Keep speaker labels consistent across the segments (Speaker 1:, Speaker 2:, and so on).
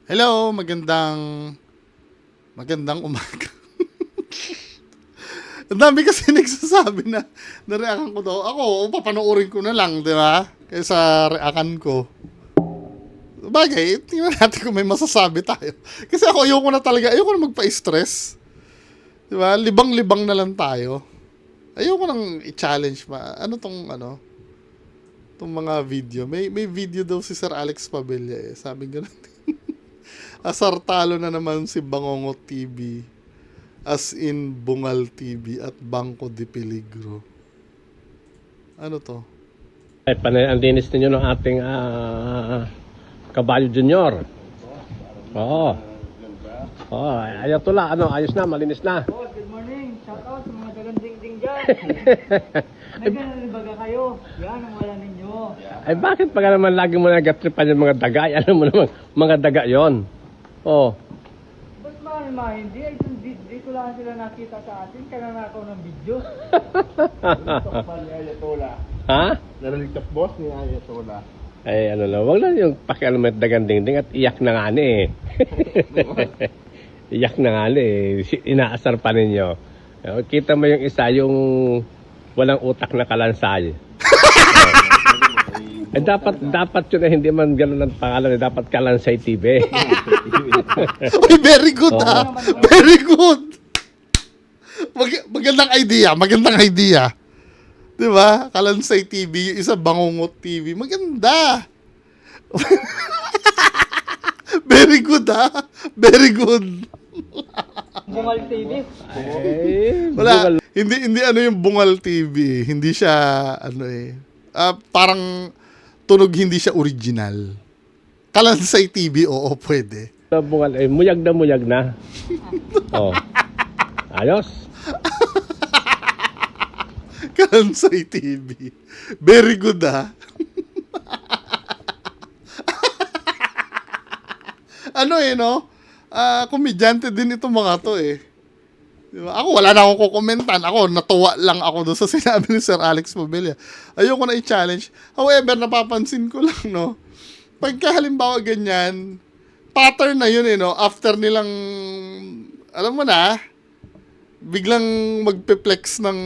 Speaker 1: Hello, magandang umaga. Ang dami kasi nagsasabi na na-reaction ko daw. Ako, papanoorin ko na lang, di ba? Kaysa reaction ko. Bagay, tingnan natin kung may masasabi tayo. Kasi ako, ayoko na magpa-stress. Di ba? Libang-libang na lang tayo. Ayoko nang i-challenge tong mga video. May video daw si Sir Alex Pabella eh. Sabi gano'n. Asar talo na naman si Bangongot TV. As in Bungal TV at Bangko de Peligro. Ano to?
Speaker 2: Ay, panay ang linis ninyo ng ating Kabalyo Junior. Oo. Oo, Ayatollah, ayos na, malinis na.
Speaker 3: Boss, good morning. Shout out sa mga daganding-ding dyan. Nagkanalibaga kayo. Yan ang wala ninyo.
Speaker 2: Ay, bakit pa naman lagi mo nagatripan yung mga daga? Alam mo naman, mga daga yon. Oo.
Speaker 3: Ba't mahal hindi? Ay, dito lang sila nakita sa atin. Kananakaw ng video.
Speaker 2: Ha?
Speaker 4: Naraligtas boss ni Ayatollah.
Speaker 2: Ay, wag lang yung pakialam at daganding-ding at iyak na nga ni eh. Iyak na nga ni eh. Inaasar pa ninyo. Kita mo yung isa, yung walang utak na kalansay. Eh, dapat yun na hindi man ganun ang pangalan. Dapat Kalansay TV.
Speaker 1: Uy, very good ha. Very good. Magandang idea. Di ba? Kalansay TV, yung isa Bangongot TV. Maganda. Very good ha. Very good.
Speaker 3: Bungal TV.
Speaker 2: Ay,
Speaker 1: Wala. Hindi yung Bungal TV. Hindi siya, parang tunog hindi siya original. Kalansay TV, oo, pwede.
Speaker 2: bungal, muyag na muyag na. Oh. Ayos.
Speaker 1: Kalansay TV. Very good ha. No? Komedyante din itong mga to eh. Diba? Ako, wala na akong kukomentan. Ako, natuwa lang ako doon sa sinabi ni Sir Alex Pabella. Ayoko na i-challenge. However, napapansin ko lang, no? Pagka halimbawa ganyan, pattern na yun eh, no? After nilang, alam mo na, biglang magpe-flex ng,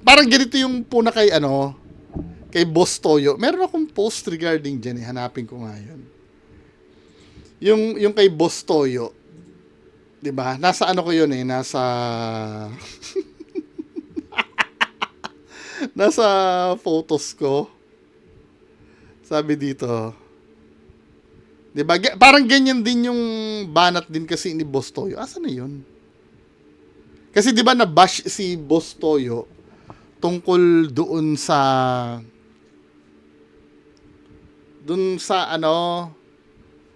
Speaker 1: parang ganito yung puna kay Boss Toyo. Meron akong post regarding dyan eh. Hanapin ko nga yun. Yung kay Boss Toyo, 'di ba? Nasa ko 'yun eh, nasa nasa photos ko. Sabi dito, 'di ba? Parang ganyan din yung banat din kasi ni Boss Toyo. Asa na 'yun? Kasi 'di ba na-bash si Boss Toyo tungkol doon sa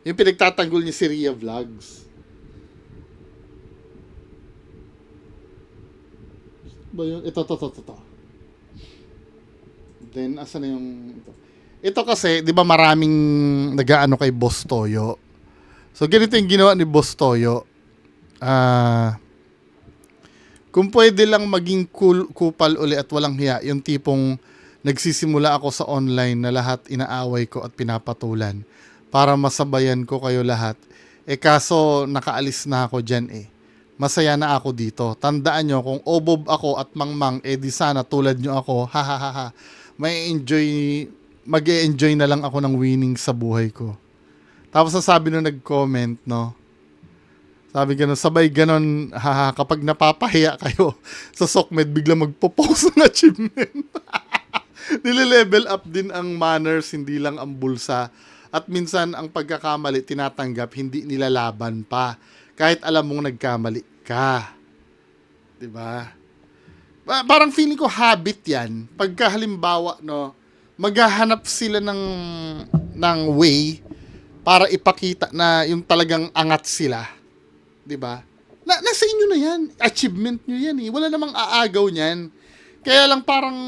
Speaker 1: yung pinagtatanggol niya si Ria Vlogs. Ba yun? Ito. Then, asa na yung ito? Ito kasi, di ba maraming nag-aano kay Boss Toyo. So, ganito yung ginawa ni Boss Toyo. Kung pwede lang maging kupal uli at walang hiya, yung tipong nagsisimula ako sa online na lahat inaaway ko at pinapatulan para masabayan ko kayo lahat. Kaso nakaalis na ako dyan eh. Masaya na ako dito. Tandaan nyo, kung obob ako at mangmang, di sana tulad nyo ako, ha. Mag-e-enjoy na lang ako ng winning sa buhay ko. Tapos sabi nung nag-comment, no? Sabi gano'n, sabay gano'n, haha, kapag napapahiya kayo sa Sokmed, bigla magpo-post ng achievement. Nile-level up din ang manners, hindi lang ang bulsa. At minsan, ang pagkakamali, tinatanggap, hindi nilalaban pa. Kahit alam mong nagkamali ka. 'Di ba? Parang feeling ko habit 'yan. Pagka halimbawa, no, maghahanap sila ng way para ipakita na yung talagang angat sila. 'Di ba? Nasa inyo na 'yan. Achievement niyo 'yan eh. Wala namang aagaw niyan. Kaya lang parang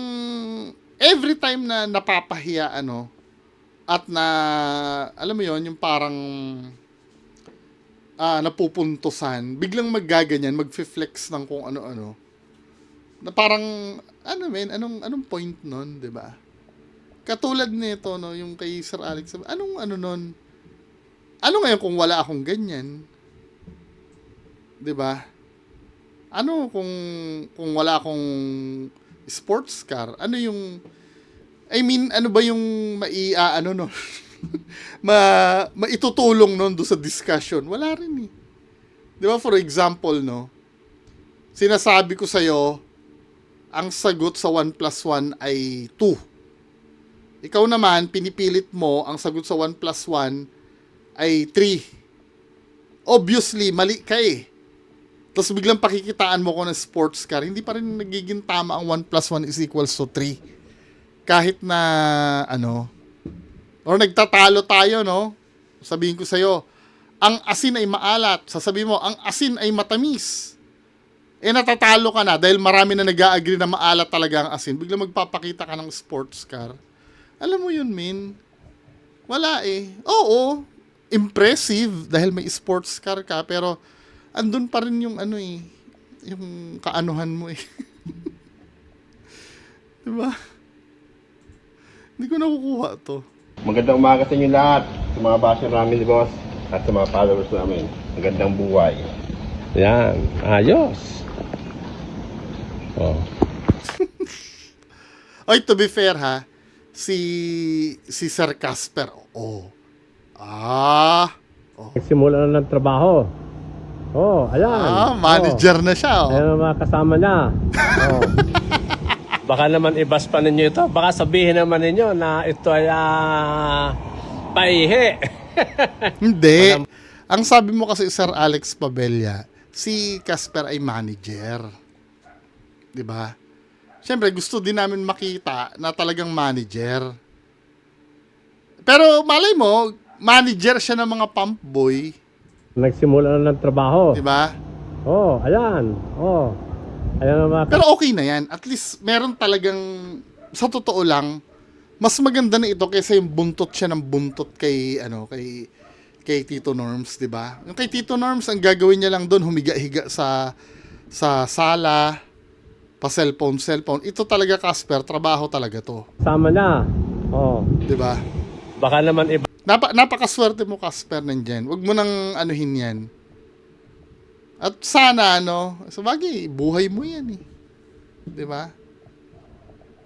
Speaker 1: every time na napapahiya at na alam mo 'yon, yung parang napupuntusan, biglang maggaganyan, magfi-flex ng kung ano-ano. Na parang, anong point nun, di ba? Katulad nito, no, yung kay Sir Alex, anong nun, Ano ngayon kung wala akong ganyan? 'Di ba? Ano kung wala akong sports car? Ano yung ano ba yung ano no? Maitutulong nun do sa discussion? Wala rin eh. 'Di ba, for example, no? Sinasabi ko sa'yo, ang sagot sa 1 plus 1 ay 2. Ikaw naman, pinipilit mo, ang sagot sa 1 plus 1 ay 3. Obviously, mali ka eh. Tapos biglang pakikitaan mo ko ng sports car, hindi pa rin nagiging tama ang 1 plus 1 is equals to 3. Kahit na, or nagtatalo tayo, no? Sabihin ko sa'yo, ang asin ay maalat. Sasabihin mo, ang asin ay matamis. Natatalo ka na dahil marami na nag-a-agree na maalat talaga ang asin. Biglang magpapakita ka ng sports car. Alam mo yun, min? Wala eh. Oo, impressive dahil may sports car ka, pero andun pa rin yung yung kaanuhan mo eh. Diba? Hindi ko nakukuha to.
Speaker 4: Magandang umaga sa inyo lahat, sa mga basher namin, boss, at sa mga followers namin. Magandang buhay.
Speaker 2: Yan, ayos. Oh.
Speaker 1: Oy, to be fair ha, si Sir Casper, oh.
Speaker 2: Nagsimula na ng trabaho. Oh, ayan.
Speaker 1: Manager na siya, oh.
Speaker 2: Ayan ang mga kasama niya. Oh. Baka naman ibas pa ninyo ito. Baka sabihin naman ninyo na ito ay paihi.
Speaker 1: Hindi. Ang sabi mo kasi, Sir Alex Pabella, si Casper ay manager. 'Di ba? Siyempre, gusto din namin makita na talagang manager. Pero malay mo, manager siya ng mga pump boy.
Speaker 2: Nagsimula na ng trabaho.
Speaker 1: 'Di ba?
Speaker 2: Oh, ayan. Oh. Ayan ang mga
Speaker 1: Pero okay na yan. At least, meron talagang, sa totoo lang, mas maganda na ito kaysa yung buntot siya ng buntot kay Tito Norms, 'di ba? Yung kay Tito Norms, ang gagawin niya lang doon, humiga-higa sa sala, pa cellphone. Ito talaga, Casper, trabaho talaga to.
Speaker 2: kasama niya. Oh.
Speaker 1: 'Di ba?
Speaker 2: Baka naman iba.
Speaker 1: Napakaswerte mo, Casper, nandyan. Huwag mo nang anuhin yan. At sana, sabagay, buhay mo yan eh. 'Di ba?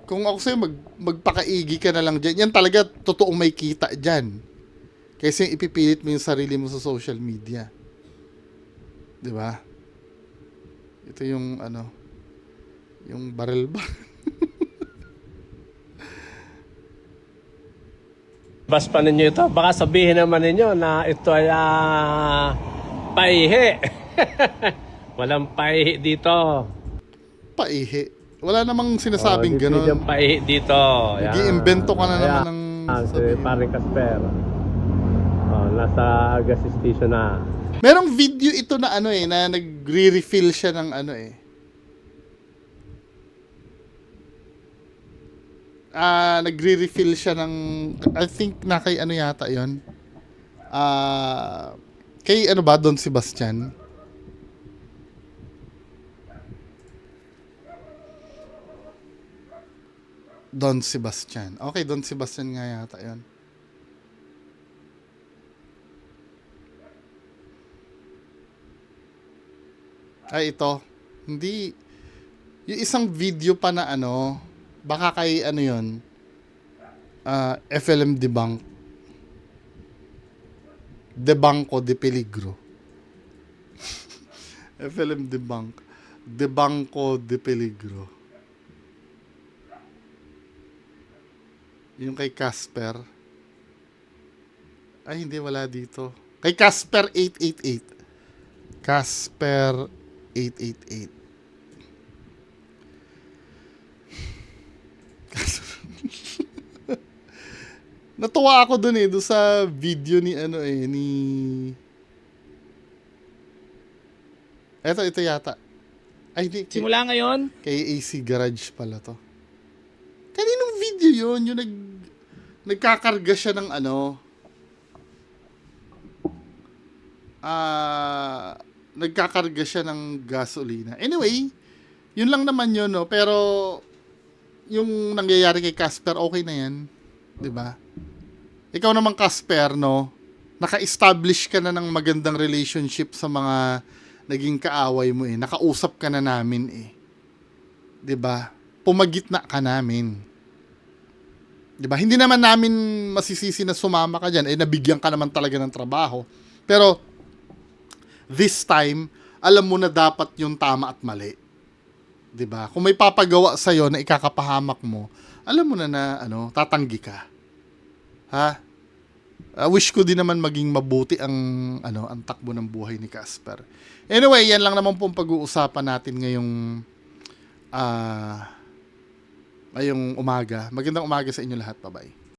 Speaker 1: Kung ako sa'yo, magpakaigi ka na lang dyan. Yan talaga, totoong may kita dyan. Kasi ipipilit mo yung sarili mo sa social media. 'Di ba? Ito yung yung barrel ba?
Speaker 2: Bas pa ninyo ito. Baka sabihin naman ninyo na ito ay paihi. Walang paihi dito.
Speaker 1: Paihi. Wala namang sinasabing
Speaker 2: ganun.
Speaker 1: gano'n.
Speaker 2: Yung paihi dito.
Speaker 1: Nag-iimbento ka na naman ng
Speaker 2: si Paring Casper. Oh, nasa gas station na.
Speaker 1: Merong video ito na na nagre-refill siya ng nagre-refill siya ng, I think na kay yata yon. Kay ba, Don Sebastian? Don Sebastian. Okay, Don Sebastian nga yata yon. Ay, ito. Hindi. Yung isang video pa na baka kay yon. FLM Debunk. Debanco de Peligro. FLM Debunk. Debanco de Peligro. Yung kay Casper. Ay, hindi, wala dito. Kay Casper 888. Casper 888. Natuwa ako dun doon sa video ni Ito yata. Ay, hindi.
Speaker 5: Simula ngayon,
Speaker 1: Kay AC Garage pala to. Kaninong video yun? Yung nagkakarga siya ng nagkakarga siya ng gasolina. Anyway, yun lang naman yun, no? Pero, yung nangyayari kay Casper, okay na yan. 'Di ba? Ikaw naman, Casper, no? naka-establish ka na ng magandang relationship sa mga naging kaaway mo eh. Nakausap ka na namin eh. 'Di ba? Pumagitna ka namin. 'Di ba? Hindi naman namin masisisi na sumama ka diyan, eh nabigyan ka naman talaga ng trabaho. Pero this time, alam mo na dapat yung tama at mali. 'Di ba? Kung may papagawa sa na ikakapahamak mo, alam mo na tatanggi ka. Ha? Wish ko din naman maging mabuti ang takbo ng buhay ni Casper. Anyway, yan lang naman pong pag-uusapan natin ngayong umaga. Magandang umaga sa inyo lahat. Bye-bye.